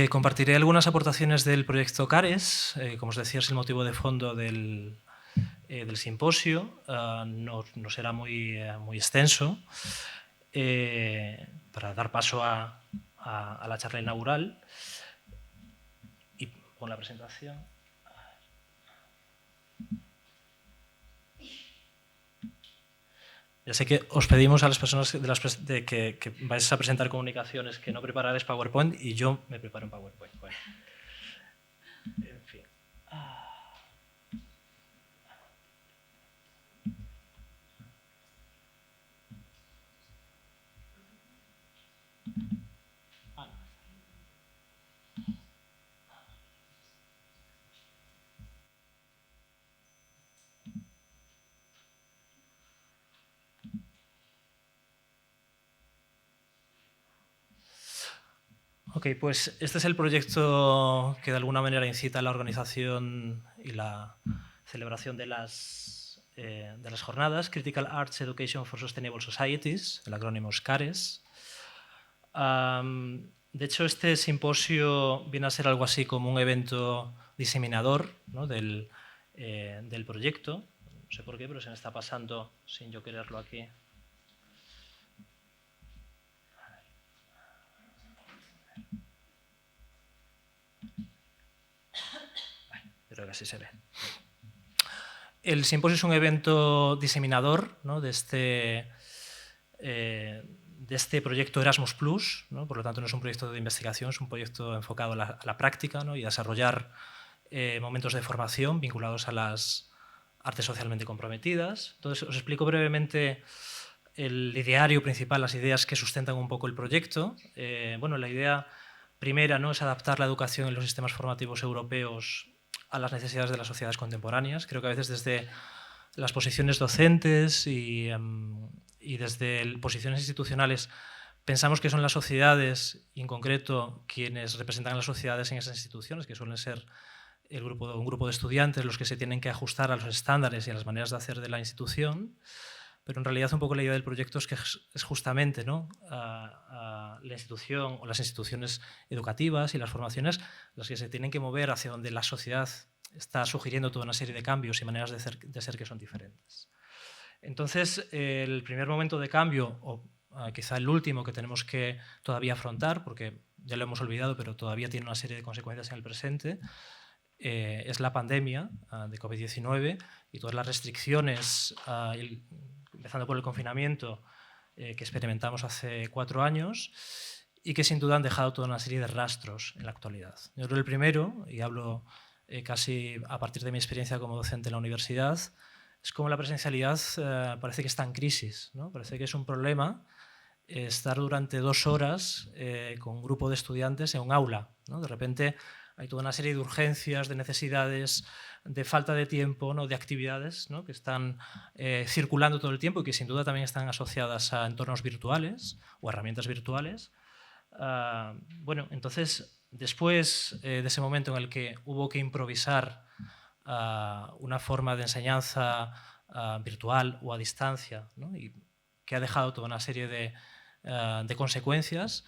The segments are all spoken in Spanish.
Compartiré algunas aportaciones del proyecto CARES. Como os decía, es el motivo de fondo del simposio. No será muy extenso. Para dar paso a la charla inaugural. Y con la presentación. Ya sé que os pedimos a las personas que vais a presentar comunicaciones que no prepararéis PowerPoint y yo me preparo un PowerPoint. Bueno. En fin. Ok, pues este es el proyecto que de alguna manera incita a la organización y la celebración de las jornadas, Critical Arts Education for Sustainable Societies, el acrónimo es CARES. De hecho, este simposio viene a ser algo así como un evento diseminador, ¿no?, del proyecto. No sé por qué, pero se me está pasando sin yo quererlo aquí. Creo que así se ve. El simposio es un evento diseminador, ¿no?, de este proyecto Erasmus+, ¿no? Por lo tanto no es un proyecto de investigación, es un proyecto enfocado a la práctica, ¿no?, y a desarrollar momentos de formación vinculados a las artes socialmente comprometidas. Entonces os explico brevemente el ideario principal, las ideas que sustentan un poco el proyecto. Bueno, la idea primera, ¿no?, es adaptar la educación en los sistemas formativos europeos a las necesidades de las sociedades contemporáneas. Creo que a veces desde las posiciones docentes y desde posiciones institucionales pensamos que son las sociedades, y en concreto quienes representan a las sociedades en esas instituciones, que suelen ser un grupo de estudiantes los que se tienen que ajustar a los estándares y a las maneras de hacer de la institución. Pero en realidad un poco la idea del proyecto es que es justamente, ¿no?, a la institución o las instituciones educativas y las formaciones las que se tienen que mover hacia donde la sociedad está sugiriendo toda una serie de cambios y maneras de ser que son diferentes. Entonces, el primer momento de cambio, o quizá el último que tenemos que todavía afrontar, porque ya lo hemos olvidado, pero todavía tiene una serie de consecuencias en el presente, es la pandemia de COVID-19 y todas las restricciones, empezando por el confinamiento que experimentamos hace 4 años y que sin duda han dejado toda una serie de rastros en la actualidad. Yo creo que el primero, y hablo casi a partir de mi experiencia como docente en la universidad, es como la presencialidad parece que está en crisis, ¿no? Parece que es un problema estar durante 2 horas con un grupo de estudiantes en un aula, ¿no? De repente hay toda una serie de urgencias, de necesidades, de falta de tiempo, ¿no?, de actividades, ¿no?, que están circulando todo el tiempo y que sin duda también están asociadas a entornos virtuales o herramientas virtuales. Bueno, entonces, después de ese momento en el que hubo que improvisar una forma de enseñanza virtual o a distancia, ¿no?, y que ha dejado toda una serie de consecuencias,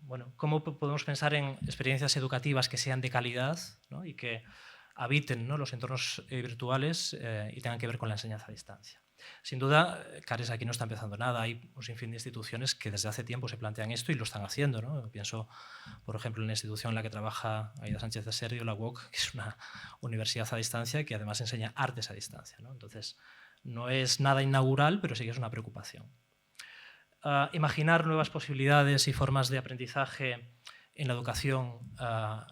bueno, ¿cómo podemos pensar en experiencias educativas que sean de calidad, ¿no?, y que habiten, ¿no?, los entornos virtuales y tengan que ver con la enseñanza a distancia? Sin duda, CARES aquí no está empezando nada. Hay un sinfín de instituciones que desde hace tiempo se plantean esto y lo están haciendo, ¿no? Pienso, por ejemplo, en la institución en la que trabaja Aida Sánchez de Serdio, la UOC, que es una universidad a distancia que además enseña artes a distancia, ¿no? Entonces, no es nada inaugural, pero sí que es una preocupación. Imaginar nuevas posibilidades y formas de aprendizaje en la educación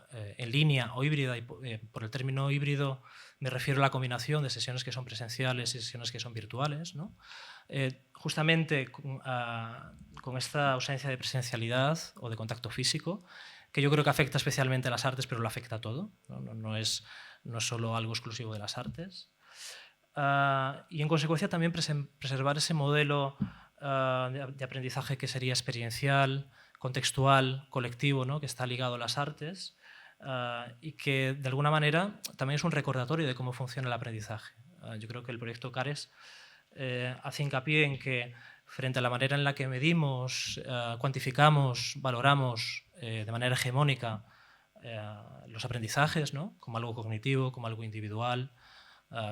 en línea o híbrida, y por el término híbrido me refiero a la combinación de sesiones que son presenciales y sesiones que son virtuales, ¿no? Justamente con esta ausencia de presencialidad o de contacto físico, que yo creo que afecta especialmente a las artes, pero lo afecta a todo, ¿no? No es solo algo exclusivo de las artes. Y en consecuencia también preservar ese modelo de aprendizaje que sería experiencial, contextual, colectivo, ¿no?, que está ligado a las artes y que de alguna manera también es un recordatorio de cómo funciona el aprendizaje. Yo creo que el proyecto CARES hace hincapié en que frente a la manera en la que medimos, cuantificamos, valoramos de manera hegemónica los aprendizajes, ¿no? Como algo cognitivo, como algo individual,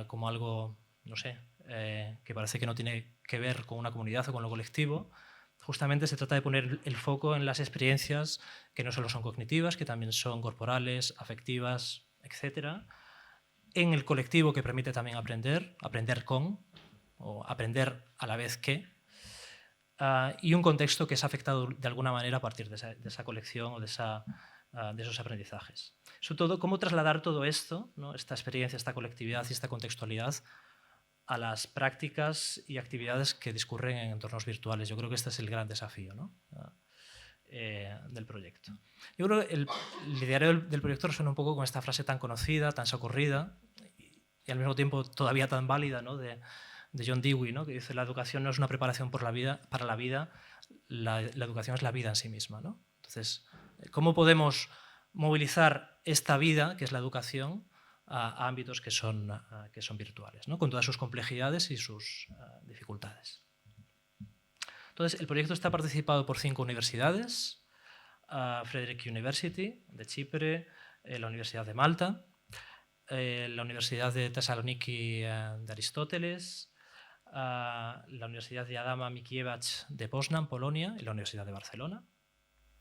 como algo, no sé, que parece que no tiene que ver con una comunidad o con lo colectivo, justamente se trata de poner el foco en las experiencias que no solo son cognitivas, que también son corporales, afectivas, etc., en el colectivo que permite también aprender, aprender con, o aprender a la vez que, y un contexto que es afectado de alguna manera a partir de esa colección o de esos aprendizajes. Sobre todo, cómo trasladar todo esto, ¿no? Esta experiencia, esta colectividad y esta contextualidad a las prácticas y actividades que discurren en entornos virtuales. Yo creo que este es el gran desafío, ¿no? Del proyecto. Yo creo que el ideario del proyecto resuena un poco con esta frase tan conocida, tan socorrida y al mismo tiempo todavía tan válida, ¿no? de John Dewey, ¿no? Que dice: la educación no es una preparación para la vida, la educación es la vida en sí misma, ¿no? Entonces, ¿cómo podemos movilizar esta vida, que es la educación, a ámbitos que son virtuales, ¿no? Con todas sus complejidades y sus dificultades? Entonces, el proyecto está participado por 5 universidades: Frederick University de Chipre, la Universidad de Malta, la Universidad de Thessaloniki de Aristóteles, la Universidad de Adama Mickiewicz de Poznan, Polonia, y la Universidad de Barcelona.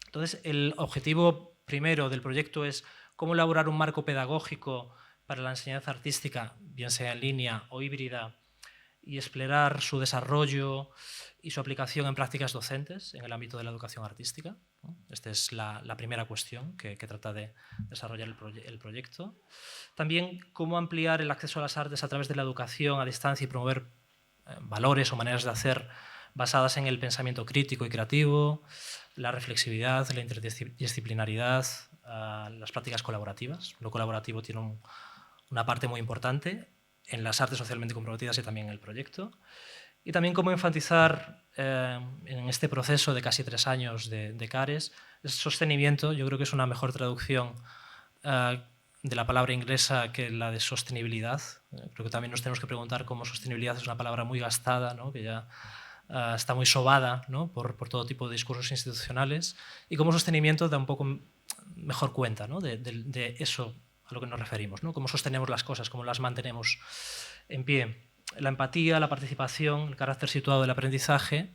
Entonces, el objetivo primero del proyecto es cómo elaborar un marco pedagógico para la enseñanza artística, bien sea en línea o híbrida, y explorar su desarrollo y su aplicación en prácticas docentes en el ámbito de la educación artística. Esta es la primera cuestión que trata de desarrollar el proyecto. También cómo ampliar el acceso a las artes a través de la educación a distancia y promover valores o maneras de hacer basadas en el pensamiento crítico y creativo, la reflexividad, la interdisciplinaridad, las prácticas colaborativas. Lo colaborativo tiene una parte muy importante en las artes socialmente comprometidas y también en el proyecto. Y también cómo enfatizar en este proceso de casi 3 años de CARES el sostenimiento. Yo creo que es una mejor traducción de la palabra inglesa que la de sostenibilidad. Creo que también nos tenemos que preguntar cómo sostenibilidad es una palabra muy gastada, ¿no? Que ya está muy sobada, ¿no? por todo tipo de discursos institucionales, y cómo sostenimiento da un poco mejor cuenta, ¿no? de eso a lo que nos referimos, ¿no? Cómo sostenemos las cosas, cómo las mantenemos en pie. La empatía, la participación, el carácter situado del aprendizaje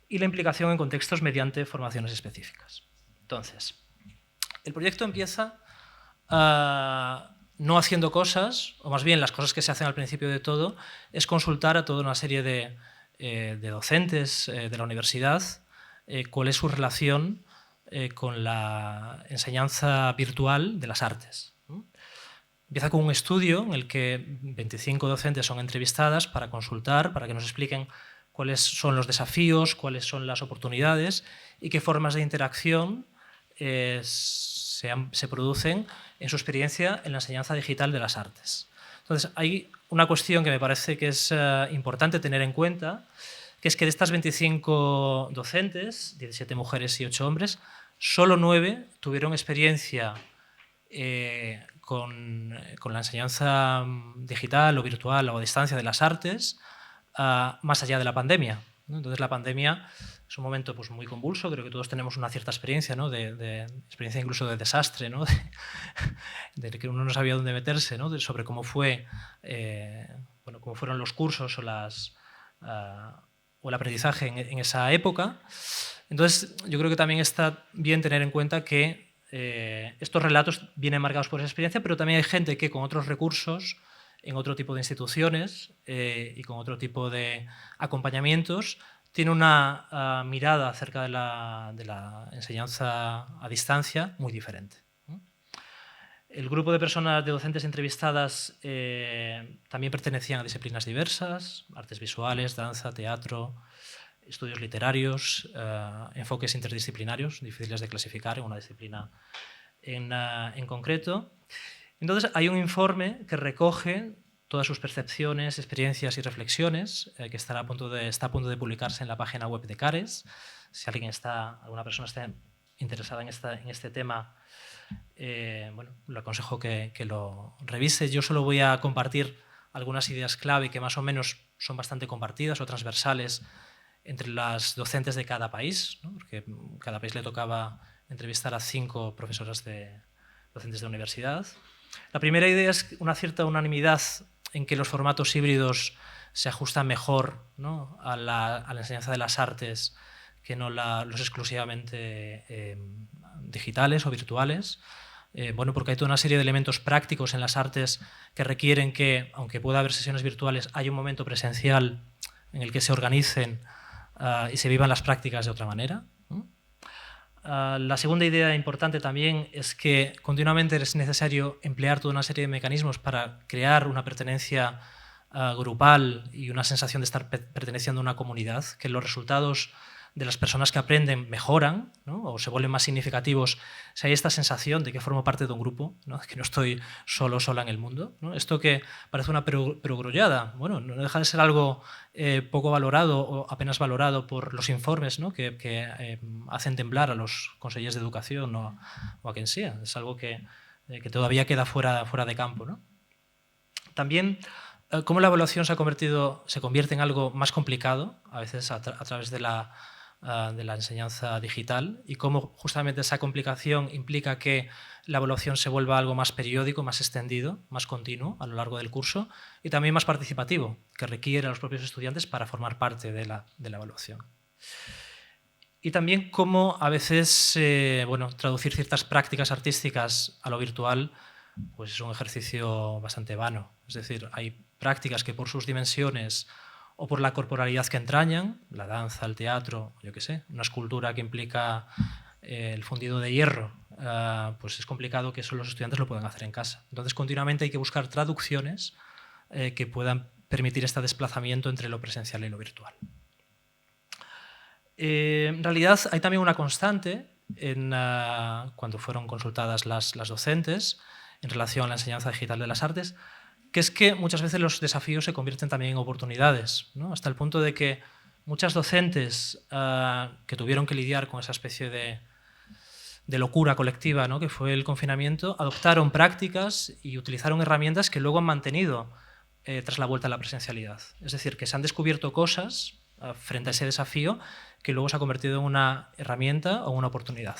y la implicación en contextos mediante formaciones específicas. Entonces, el proyecto empieza no haciendo cosas, o más bien las cosas que se hacen al principio de todo, es consultar a toda una serie de docentes de la universidad cuál es su relación con la enseñanza virtual de las artes. Empieza con un estudio en el que 25 docentes son entrevistadas para consultar, para que nos expliquen cuáles son los desafíos, cuáles son las oportunidades y qué formas de interacción se producen en su experiencia en la enseñanza digital de las artes. Entonces, hay una cuestión que me parece que es importante tener en cuenta, que es que de estas 25 docentes, 17 mujeres y 8 hombres, solo 9 tuvieron experiencia con la enseñanza digital o virtual o a distancia de las artes más allá de la pandemia, ¿no? Entonces, la pandemia es un momento pues, muy convulso. Creo que todos tenemos una cierta experiencia, ¿no? de experiencia incluso de desastre, ¿no? de que uno no sabía dónde meterse, ¿no? Sobre cómo fue, bueno, cómo fueron los cursos o el aprendizaje en esa época. Entonces, yo creo que también está bien tener en cuenta que estos relatos vienen marcados por esa experiencia, pero también hay gente que con otros recursos, en otro tipo de instituciones y con otro tipo de acompañamientos, tiene una mirada acerca de la enseñanza a distancia muy diferente. El grupo de personas, de docentes entrevistadas, también pertenecían a disciplinas diversas: artes visuales, danza, teatro, estudios literarios, enfoques interdisciplinarios, difíciles de clasificar en una disciplina en concreto. Entonces, hay un informe que recoge todas sus percepciones, experiencias y reflexiones, que está a punto de publicarse en la página web de CARES. Si alguna persona está interesada en este tema, bueno, le aconsejo que lo revise. Yo solo voy a compartir algunas ideas clave que más o menos son bastante compartidas o transversales entre las docentes de cada país, ¿no? Porque cada país le tocaba entrevistar a 5 profesoras docentes de universidad. La primera idea es una cierta unanimidad en que los formatos híbridos se ajustan mejor, ¿no?, a la enseñanza de las artes que no los exclusivamente digitales o virtuales. Bueno, porque hay toda una serie de elementos prácticos en las artes que requieren que, aunque pueda haber sesiones virtuales, haya un momento presencial en el que se organicen y se vivan las prácticas de otra manera. La segunda idea importante también es que continuamente es necesario emplear toda una serie de mecanismos para crear una pertenencia grupal y una sensación de estar perteneciendo a una comunidad, que los resultados de las personas que aprenden mejoran, ¿no?, o se vuelven más significativos si hay esta sensación de que formo parte de un grupo, ¿no?, que no estoy sola en el mundo, ¿no? Esto que parece una perogrullada, bueno, no deja de ser algo poco valorado o apenas valorado por los informes, ¿no?, que hacen temblar a los consellers de educación o a quien sea. Es algo que todavía queda fuera de campo, ¿no? También cómo la evaluación se convierte en algo más complicado, a veces a través de la enseñanza digital, y cómo justamente esa complicación implica que la evaluación se vuelva algo más periódico, más extendido, más continuo a lo largo del curso, y también más participativo, que requiere a los propios estudiantes para formar parte de la evaluación. Y también cómo a veces bueno, traducir ciertas prácticas artísticas a lo virtual pues es un ejercicio bastante vano. Es decir, hay prácticas que por sus dimensiones o por la corporalidad que entrañan, la danza, el teatro, yo qué sé, una escultura que implica el fundido de hierro, pues es complicado que solo los estudiantes lo puedan hacer en casa. Entonces, continuamente hay que buscar traducciones que puedan permitir este desplazamiento entre lo presencial y lo virtual. En realidad, hay también una constante cuando fueron consultadas las docentes en relación a la enseñanza digital de las artes, que es que muchas veces los desafíos se convierten también en oportunidades, ¿no?, hasta el punto de que muchas docentes que tuvieron que lidiar con esa especie de locura colectiva, ¿no?, que fue el confinamiento, adoptaron prácticas y utilizaron herramientas que luego han mantenido tras la vuelta a la presencialidad. Es decir, que se han descubierto cosas frente a ese desafío que luego se ha convertido en una herramienta o una oportunidad.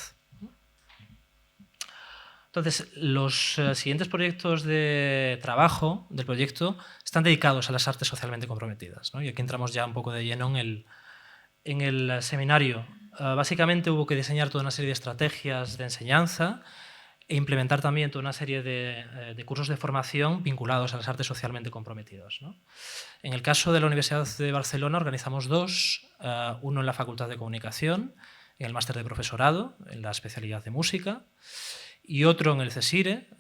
Entonces, los siguientes proyectos de trabajo del proyecto están dedicados a las artes socialmente comprometidas, ¿no? Y aquí entramos ya un poco de lleno en el seminario. Básicamente hubo que diseñar toda una serie de estrategias de enseñanza e implementar también toda una serie de cursos de formación vinculados a las artes socialmente comprometidas, ¿no? En el caso de la Universidad de Barcelona organizamos 2, uno en la Facultad de Comunicación, en el máster de profesorado, en la especialidad de música, y otro en el CSIRE,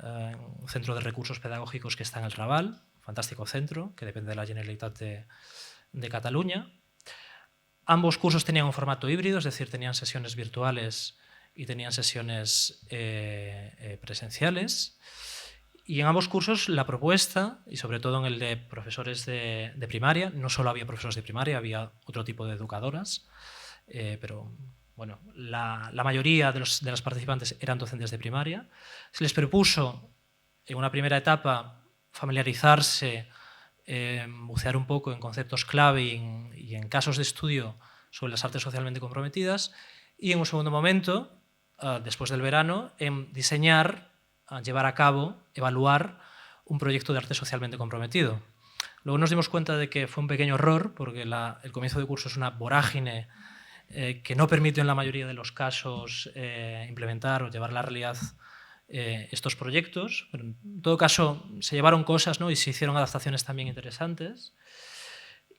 un centro de recursos pedagógicos que está en el Raval, un fantástico centro que depende de la Generalitat de Cataluña. Ambos cursos tenían un formato híbrido, es decir, tenían sesiones virtuales y tenían sesiones presenciales. Y en ambos cursos la propuesta, y sobre todo en el de profesores de primaria, no solo había profesores de primaria, había otro tipo de educadoras, pero bueno, la mayoría de las participantes eran docentes de primaria. Se les propuso en una primera etapa familiarizarse, bucear un poco en conceptos clave y en casos de estudio sobre las artes socialmente comprometidas, y en un segundo momento, después del verano, en diseñar, llevar a cabo, evaluar un proyecto de arte socialmente comprometido. Luego nos dimos cuenta de que fue un pequeño error, porque el comienzo de curso es una vorágine que no permite en la mayoría de los casos implementar o llevar a la realidad estos proyectos. Pero en todo caso, se llevaron cosas, ¿no?, y se hicieron adaptaciones también interesantes.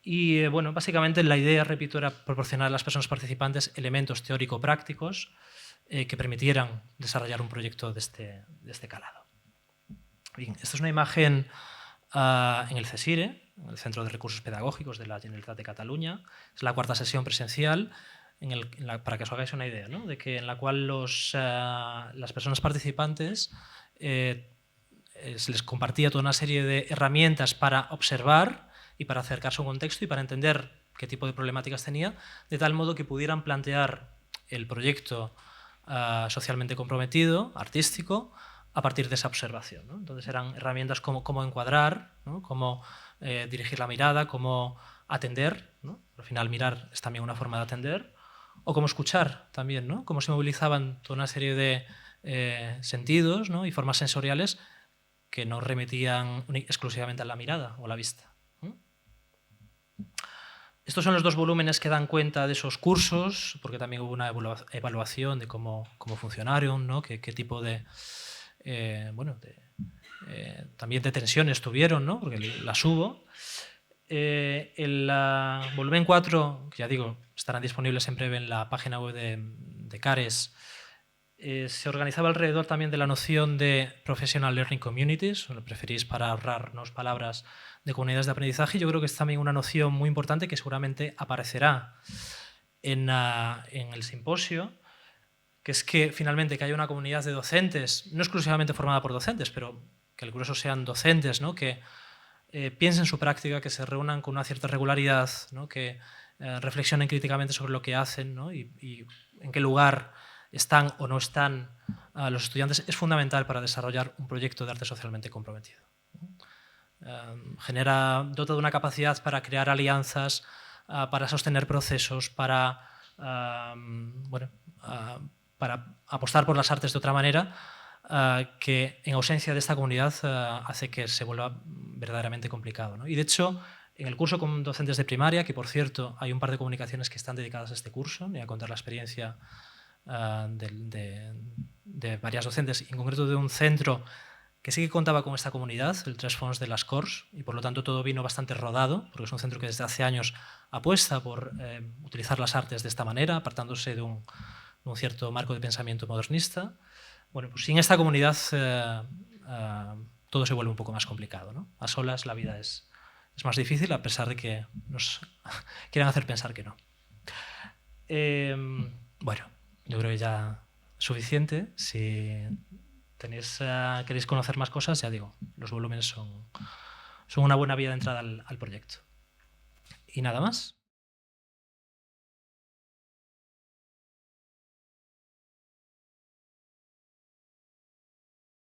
Y bueno, básicamente la idea, repito, era proporcionar a las personas participantes elementos teórico-prácticos que permitieran desarrollar un proyecto de este calado. Bien, esta es una imagen en el CSIRE, el Centro de Recursos Pedagógicos de la Generalitat de Cataluña. Es la 4ª sesión presencial, para que os hagáis una idea, ¿no?, de que en la cual las personas participantes se les compartía toda una serie de herramientas para observar y para acercarse a un contexto y para entender qué tipo de problemáticas tenía, de tal modo que pudieran plantear el proyecto socialmente comprometido, artístico, a partir de esa observación, ¿no? Entonces eran herramientas como cómo encuadrar, ¿no?, cómo dirigir la mirada, cómo atender, ¿no? Al final mirar es también una forma de atender, o cómo escuchar también, ¿no? Cómo se movilizaban toda una serie de sentidos, ¿no? Y formas sensoriales que no remitían exclusivamente a la mirada o a la vista. Estos son los dos volúmenes que dan cuenta de esos cursos, porque también hubo una evaluación de cómo funcionaron, ¿no? Qué tipo de, también de tensiones tuvieron, ¿no? Porque las hubo. El volumen 4, que ya digo, estarán disponibles en breve en la página web de CARES, se organizaba alrededor también de la noción de Professional Learning Communities, o lo preferís para ahorrarnos palabras, de comunidades de aprendizaje. Yo creo que es también una noción muy importante que seguramente aparecerá en el simposio, que es que finalmente que haya una comunidad de docentes, no exclusivamente formada por docentes, pero que el grueso sean docentes, ¿no? Que piensen su práctica, que se reúnan con una cierta regularidad, ¿no? Que reflexionen críticamente sobre lo que hacen, ¿no? y en qué lugar están o no están los estudiantes, es fundamental para desarrollar un proyecto de arte socialmente comprometido. Dota de una capacidad para crear alianzas, para sostener procesos, para apostar por las artes de otra manera, que en ausencia de esta comunidad hace que se vuelva verdaderamente complicado, ¿no? Y de hecho, en el curso con docentes de primaria, que por cierto hay un par de comunicaciones que están dedicadas a este curso, voy a contar la experiencia de varias docentes, en concreto de un centro que sí que contaba con esta comunidad, el Tres Fonts de las Corts, y por lo tanto todo vino bastante rodado, porque es un centro que desde hace años apuesta por utilizar las artes de esta manera, apartándose de un cierto marco de pensamiento modernista. Bueno, pues sin esta comunidad todo se vuelve un poco más complicado, ¿no? A solas la vida es más difícil, a pesar de que nos quieran hacer pensar que no. Bueno, yo creo que ya es suficiente. Si queréis conocer más cosas, ya digo, los volúmenes son una buena vía de entrada al proyecto. Y nada más.